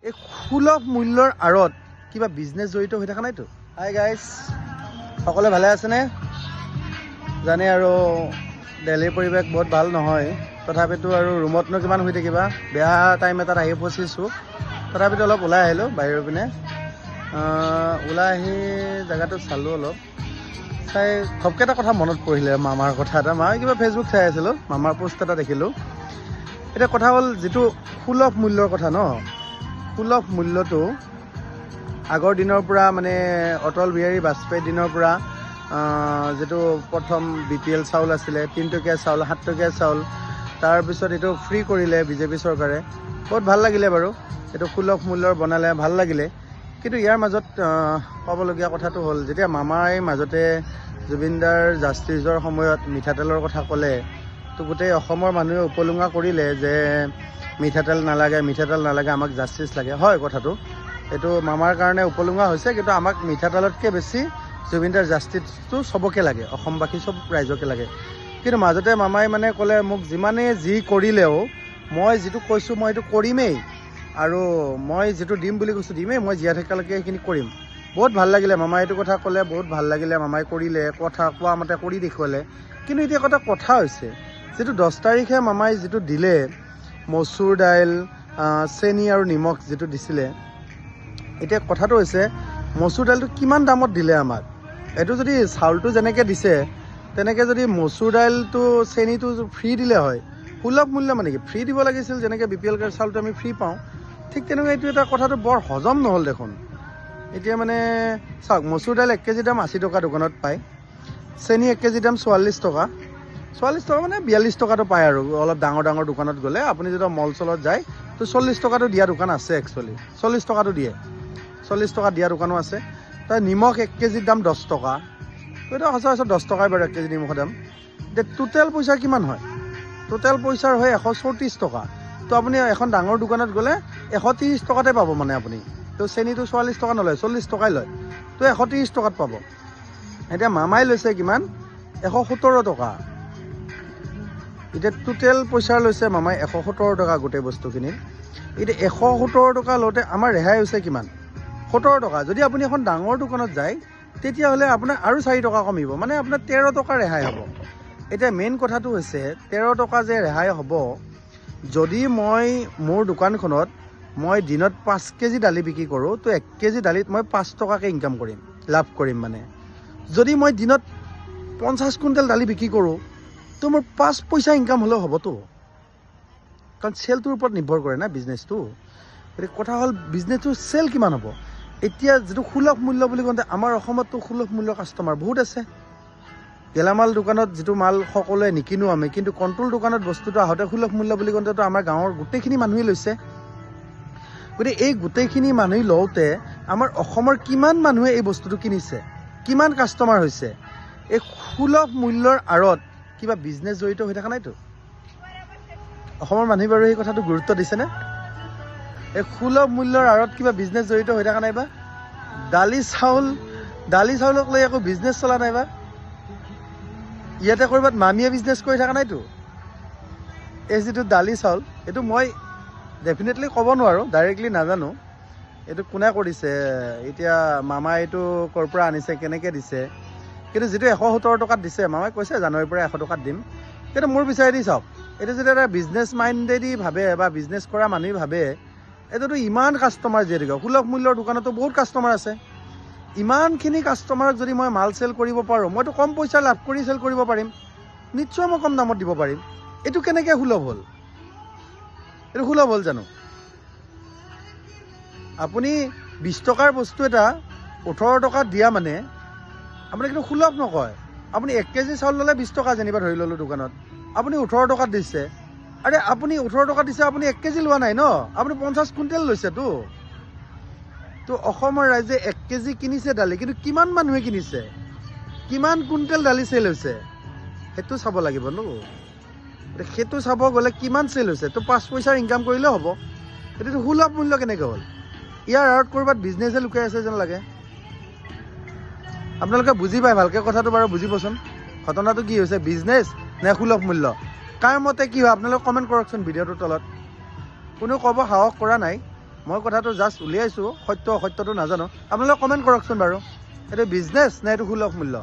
এই সুলভ মূল্যৰ আঁৰত কিবা বিজনেছ জড়িত হৈ থকা নাইতো? হাই গাইজ, সকলোৱে ভালে আছেনে? জানে আৰু দিল্লীৰ পৰিৱেশ বহুত ভাল নহয়, তথাপিতো আৰু ৰুমতনো কিমান শুই থাকিবা, বেয়া টাইম এটাত আহি ফচিছোঁ। তথাপিতো অলপ ওলাই আহিলোঁ বাহিৰৰ পিনে। ওলাই আহি জেগাটো চালোঁ, অলপ চাই ঘপকৈ এটা কথা মনত পৰিলে, মামাৰ কথা এটা। মই কিবা ফেচবুক চাই আছিলোঁ, মামাৰ পোষ্ট এটা দেখিলোঁ। এতিয়া কথা হ'ল, যিটো সুলভ মূল্যৰ কথা ন, সুলভ মূল্যটো আগৰ দিনৰ পৰা মানে অটল বিহাৰী বাজপেয়ীৰ দিনৰ পৰা যিটো প্ৰথম BPL চাউল আছিলে, 3 টকীয়া চাউল, 7 টকীয়া চাউল, তাৰপিছত এইটো ফ্ৰী কৰিলে বিজেপি চৰকাৰে। বহুত ভাল লাগিলে বাৰু, এইটো সুলভ মূল্যৰ বনালে, ভাল লাগিলে। কিন্তু ইয়াৰ মাজত ক'বলগীয়া কথাটো হ'ল, যেতিয়া মামাই মাজতে জুবিনদাৰ জাষ্টিছৰ সময়ত মিঠাতেলৰ কথা ক'লে, তো গোটেই অসমৰ মানুহে উপলুঙা কৰিলে যে মিঠাতেল নালাগে, আমাক জাষ্টিছ লাগে। হয়, কথাটো এইটো মামাৰ কাৰণে উপলুঙা হৈছে, কিন্তু আমাক মিঠাতেলতকৈ বেছি জুবিনদাৰ জাষ্টিছটো চবকে লাগে, অসমবাসী চব ৰাইজকে লাগে। কিন্তু মাজতে মামাই মানে ক'লে, মোক যিমানে যি কৰিলেও মই যিটো কৈছোঁ মই সেইটো কৰিমেই, আৰু মই যিটো দিম বুলি কৈছোঁ দিমেই, মই জীয়াই থকালৈকে সেইখিনি কৰিম। বহুত ভাল লাগিলে মামাই এইটো কথা ক'লে, বহুত ভাল লাগিলে। মামাই কৰিলে, কথা কোৱা মতে কৰি দেখুৱালে। কিন্তু এতিয়া কথা হৈছে, যিটো 10 তাৰিখে মামাই যিটো দিলে, মচুৰ দাইল, চেনি আৰু নিমখ যিটো দিছিলে, এতিয়া কথাটো হৈছে মচুৰ দাইলটো কিমান দামত দিলে আমাক। এইটো যদি চাউলটো যেনেকৈ দিছে, তেনেকৈ যদি মচুৰ দাইলটো চেনিটো ফ্ৰী দিলে হয়, সুলভ মূল্য মানে কি, ফ্ৰী দিব লাগিছিল। যেনেকৈ BPL চাউলটো আমি ফ্ৰী পাওঁ, ঠিক তেনেকৈ এইটো এটা কথাটো বৰ হজম নহ'ল দেখোন। এতিয়া মানে চাওক, মচুৰ দাইল 1 কেজি দাম 80 টকা দোকানত পায়, চেনি 1 কেজি দাম 44 টকা, 44 টকা মানে 42 টকাটো পায় আৰু অলপ ডাঙৰ দোকানত গ'লে। আপুনি যেতিয়া মল চলত যায়, তো 40 টকাটো দিয়া দোকান আছে, একচুৱেলি 40 টকাটো দিয়ে, 40 টকা দিয়া দোকানো আছে। তাৰ নিমখ 1 কেজিৰ দাম 10 টকা, তো এটা সচৰাচৰ 10 টকাই বাৰু 1 কেজি নিমখৰ দাম। এতিয়া টোটেল পইচা কিমান হয়? টোটেল পইচাৰ হয় 134 টকা। তো আপুনি এখন ডাঙৰ দোকানত গ'লে 130 টকাতে পাব মানে আপুনি। তো চেনিটো 44 টকা নলয়, 40 টকাই লয়, তো 130 টকাত পাব। এতিয়া মামাই লৈছে কিমান? 117 টকা। এতিয়া টোটেল পইচা লৈছে মামাই 117 টকা গোটেই বস্তুখিনিত। এতিয়া 117 টকা লওঁতে আমাৰ ৰেহাই হৈছে কিমান? 17 টকা। যদি আপুনি এখন ডাঙৰ দোকানত যায়, তেতিয়াহ'লে আপোনাৰ আৰু 4 টকা কমিব, মানে আপোনাৰ 13 টকা ৰেহাই হ'ব। এতিয়া মেইন কথাটো হৈছে, 13 টকা যে ৰেহাই হ'ব, যদি মই মোৰ দোকানখনত মই দিনত 5 কেজি দালি বিক্ৰী কৰোঁ, তো 1 কেজি দালিত মই 5 টকাকৈ ইনকাম কৰিম, লাভ কৰিম। মানে যদি মই দিনত 50 কুইণ্টেল দালি বিক্ৰী কৰোঁ, তো মোৰ 5 পইচা ইনকাম হ'লেও হ'বতো, কাৰণ চেলটোৰ ওপৰত নিৰ্ভৰ কৰে না বিজনেছটো। গতিকে কথা হ'ল, বিজনেছটোৰ চেল কিমান হ'ব। এতিয়া যিটো সুলভ মূল্য বুলি কওঁতে, আমাৰ অসমততো সুলভ মূল্যৰ কাষ্টমাৰ বহুত আছে। গেলামাল দোকানত যিটো মাল সকলোৱে নিকিনো আমি, কিন্তু কণ্ট্ৰল দোকানত বস্তুটো আহোঁতে সুলভ মূল্য বুলি কওঁতেতো আমাৰ গাঁৱৰ গোটেইখিনি মানুহেই লৈছে। গতিকে এই গোটেইখিনি মানুহে লওঁতে আমাৰ অসমৰ কিমান মানুহে এই বস্তুটো কিনিছে, কিমান কাষ্টমাৰ হৈছে। এই সুলভ মূল্যৰ আঁৰত কিবা বিজনেছ জড়িত হৈ থকা নাইতো? অসমৰ মানুহে বাৰু এই কথাটো গুৰুত্ব দিছেনে? এই সুলভ মূল্যৰ আঁৰত কিবা বিজনেছ জড়িত হৈ থকা নাইবা? দালি চাউলক লৈ একো বিজনেছ চলা নাইবা? ইয়াতে ক'ৰবাত মামীয়ে বিজনেছ কৰি থকা নাইতো? এই যিটো দালি চাউল, এইটো মই ডেফিনেটলি ক'ব নোৱাৰোঁ, ডাইৰেক্টলি নাজানো এইটো কোনে কৰিছে। এতিয়া মামাই এইটো ক'ৰ পৰা আনিছে, কেনেকৈ দিছে। কিন্তু যিটো 117 টকাত দিছে, মামাই কৈছে জানুৱাৰীৰ পৰা 100 টকাত দিম। কিন্তু মোৰ বিচাৰেদি চাওক, এইটো যদি এটা বিজনেছ মাইণ্ডেদি ভাবে বা বিজনেছ কৰা মানুহে ভাবে, এইটোতো ইমান কাষ্টমাৰ যিহেতুকে, সুলভ মূল্যৰ দোকানতো বহুত কাষ্টমাৰ আছে। ইমানখিনি কাষ্টমাৰক যদি মই মাল চেল কৰিব পাৰোঁ, মইতো কম পইচা লাভ কৰি চেল কৰিব পাৰিম, নিশ্চয় মই কম দামত দিব পাৰিম। এইটো কেনেকৈ সুলভ হ'ল? এইটো সুলভ হ'ল জানো? আপুনি 20 টকাৰ বস্তু এটা 18 টকাত দিয়া মানে আপুনি কিন্তু সুলভ নকয়। আপুনি 1 কেজি চাউল ল'লে 20 টকা, যেনিবা ধৰি ল'লোঁ দোকানত, আপুনি 18 টকাত দিছে। আৰে আপুনি 18 টকাত দিছে, আপুনি 1 কেজি লোৱা নাই ন, আপুনি 50 কুইণ্টেল লৈছেতো। তো অসমৰ ৰাইজে 1 কেজি কিনিছে দালি, কিন্তু কিমান মানুহে কিনিছে, কিমান কুইণ্টেল দালি চেল হৈছে, সেইটো চাব লাগিব ন। সেইটো চাব গ'লে কিমান চেল হৈছে, তো 5 পইচাৰ ইনকাম কৰিলেও হ'ব। এইটোতো সুলভ মূল্য কেনেকৈ হ'ল? ইয়াৰ আঁৰত ক'ৰবাত বিজনেছে লুকাই আছে যেন লাগে। আপোনালোকে বুজি পায় ভালকৈ কথাটো বাৰু বুজিবচোন। ঘটনাটো কি হৈছে, বিজনেছ নে সুলভ মূল্য? কাৰ মতে কি হয় আপোনালোকে কমেণ্ট কৰকচোন ভিডিঅ'টোৰ তলত। কোনেও ক'ব সাহস কৰা নাই, মই কথাটো জাষ্ট উলিয়াইছোঁ, সত্য অসত্যটো নাজানো। আপোনালোকে কমেণ্ট কৰকচোন বাৰু, এইটো বিজনেছ নে এইটো সুলভ মূল্য?